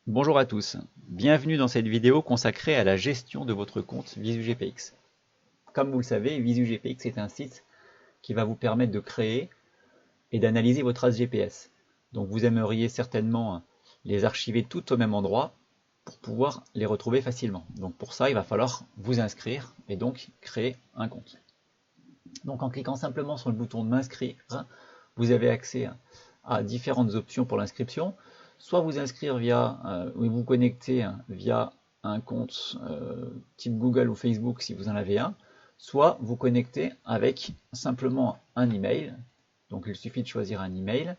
Bonjour à tous, bienvenue dans cette vidéo consacrée à la gestion de votre compte VisuGPX. Comme vous le savez, VisuGPX est un site qui va vous permettre de créer et d'analyser vos traces GPS. Donc vous aimeriez certainement les archiver toutes au même endroit pour pouvoir les retrouver facilement. Donc pour ça, il va falloir vous inscrire et donc créer un compte. Donc en cliquant simplement sur le bouton de m'inscrire, vous avez accès à différentes options pour l'inscription. Soit vous inscrire via, ou vous connecter via un compte type Google ou Facebook si vous en avez un, soit vous connecter avec simplement un email. Donc il suffit de choisir un email,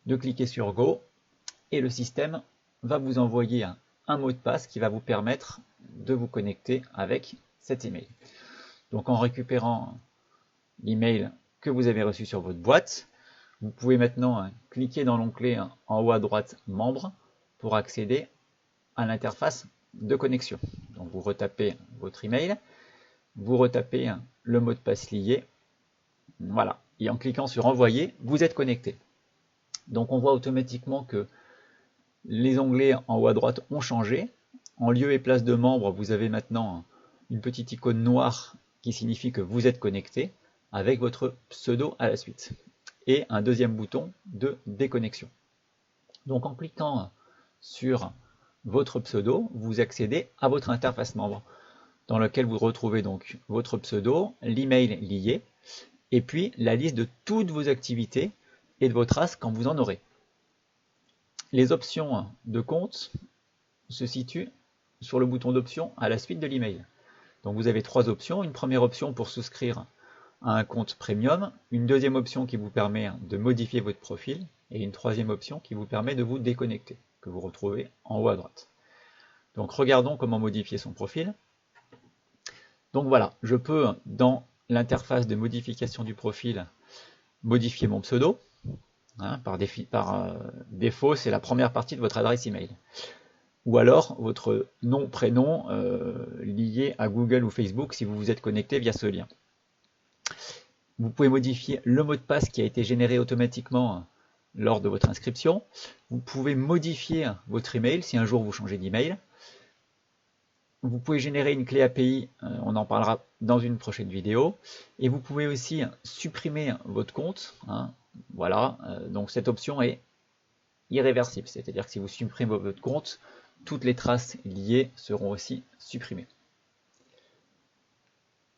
de cliquer sur Go, et le système va vous envoyer un mot de passe qui va vous permettre de vous connecter avec cet email. Donc en récupérant l'email que vous avez reçu sur votre boîte, vous pouvez maintenant cliquer dans l'onglet en haut à droite Membres pour accéder à l'interface de connexion. Donc vous retapez votre email, vous retapez le mot de passe lié, voilà. Et en cliquant sur Envoyer, vous êtes connecté. Donc on voit automatiquement que les onglets en haut à droite ont changé. En lieu et place de membre, vous avez maintenant une petite icône noire qui signifie que vous êtes connecté avec votre pseudo à la suite. Et un deuxième bouton de déconnexion. Donc en cliquant sur votre pseudo, vous accédez à votre interface membre, dans laquelle vous retrouvez donc votre pseudo, l'email lié, et puis la liste de toutes vos activités et de vos traces quand vous en aurez. Les options de compte se situent sur le bouton d'options à la suite de l'email. Donc vous avez trois options. Une première option pour souscrire à un compte premium, une deuxième option qui vous permet de modifier votre profil, et une troisième option qui vous permet de vous déconnecter, que vous retrouvez en haut à droite. Donc regardons comment modifier son profil. Donc voilà, je peux dans l'interface de modification du profil modifier mon pseudo. Par défaut, c'est la première partie de votre adresse email. Ou alors votre nom, prénom lié à Google ou Facebook si vous vous êtes connecté via ce lien. Vous pouvez modifier le mot de passe qui a été généré automatiquement lors de votre inscription. Vous pouvez modifier votre email si un jour vous changez d'email. Vous pouvez générer une clé API, on en parlera dans une prochaine vidéo. Et vous pouvez aussi supprimer votre compte. Voilà, donc cette option est irréversible, c'est-à-dire que si vous supprimez votre compte, toutes les traces liées seront aussi supprimées.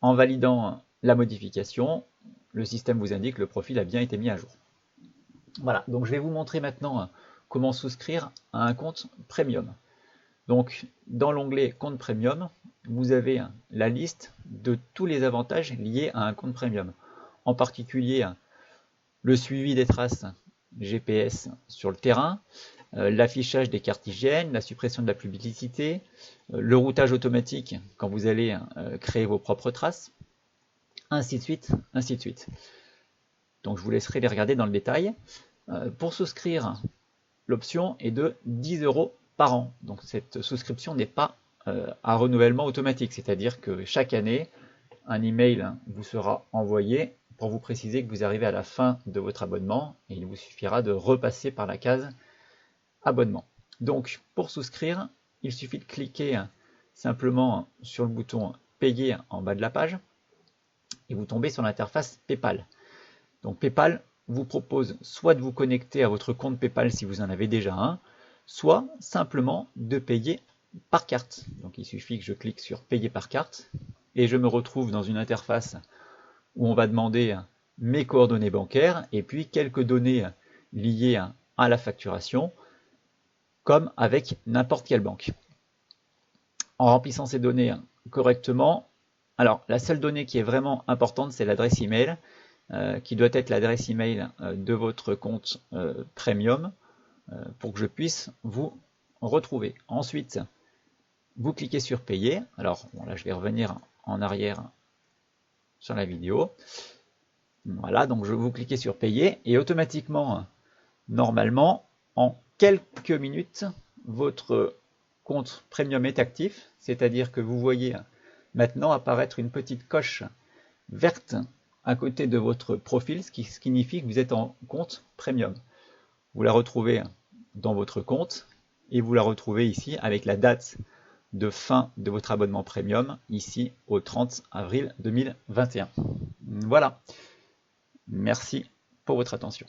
En validant la modification, le système vous indique que le profil a bien été mis à jour. Voilà, donc je vais vous montrer maintenant comment souscrire à un compte premium. Donc dans l'onglet compte premium, vous avez la liste de tous les avantages liés à un compte premium. En particulier le suivi des traces GPS sur le terrain, l'affichage des cartes hygiène, la suppression de la publicité, le routage automatique quand vous allez créer vos propres traces, ainsi de suite, ainsi de suite. Donc je vous laisserai les regarder dans le détail. Pour souscrire, l'option est de 10 € par an. Donc cette souscription n'est pas à renouvellement automatique, c'est-à-dire que chaque année, un email vous sera envoyé pour vous préciser que vous arrivez à la fin de votre abonnement et il vous suffira de repasser par la case abonnement. Donc pour souscrire, il suffit de cliquer simplement sur le bouton payer en bas de la page et vous tombez sur l'interface PayPal. Donc PayPal vous propose soit de vous connecter à votre compte PayPal si vous en avez déjà un, soit simplement de payer par carte. Donc il suffit que je clique sur payer par carte et je me retrouve dans une interface où on va demander mes coordonnées bancaires et puis quelques données liées à la facturation, comme avec n'importe quelle banque. En remplissant ces données correctement, alors la seule donnée qui est vraiment importante, c'est l'adresse email, qui doit être l'adresse email de votre compte premium, pour que je puisse vous retrouver. Ensuite, vous cliquez sur payer. Alors bon, là je vais revenir en arrière sur la vidéo. Voilà, donc vous cliquez sur payer et automatiquement, normalement, en quelques minutes, votre compte premium est actif, c'est-à-dire que vous voyez maintenant apparaître une petite coche verte à côté de votre profil, ce qui signifie que vous êtes en compte premium. Vous la retrouvez dans votre compte et vous la retrouvez ici avec la date de fin de votre abonnement premium, ici au 30 avril 2021. Voilà. Merci pour votre attention.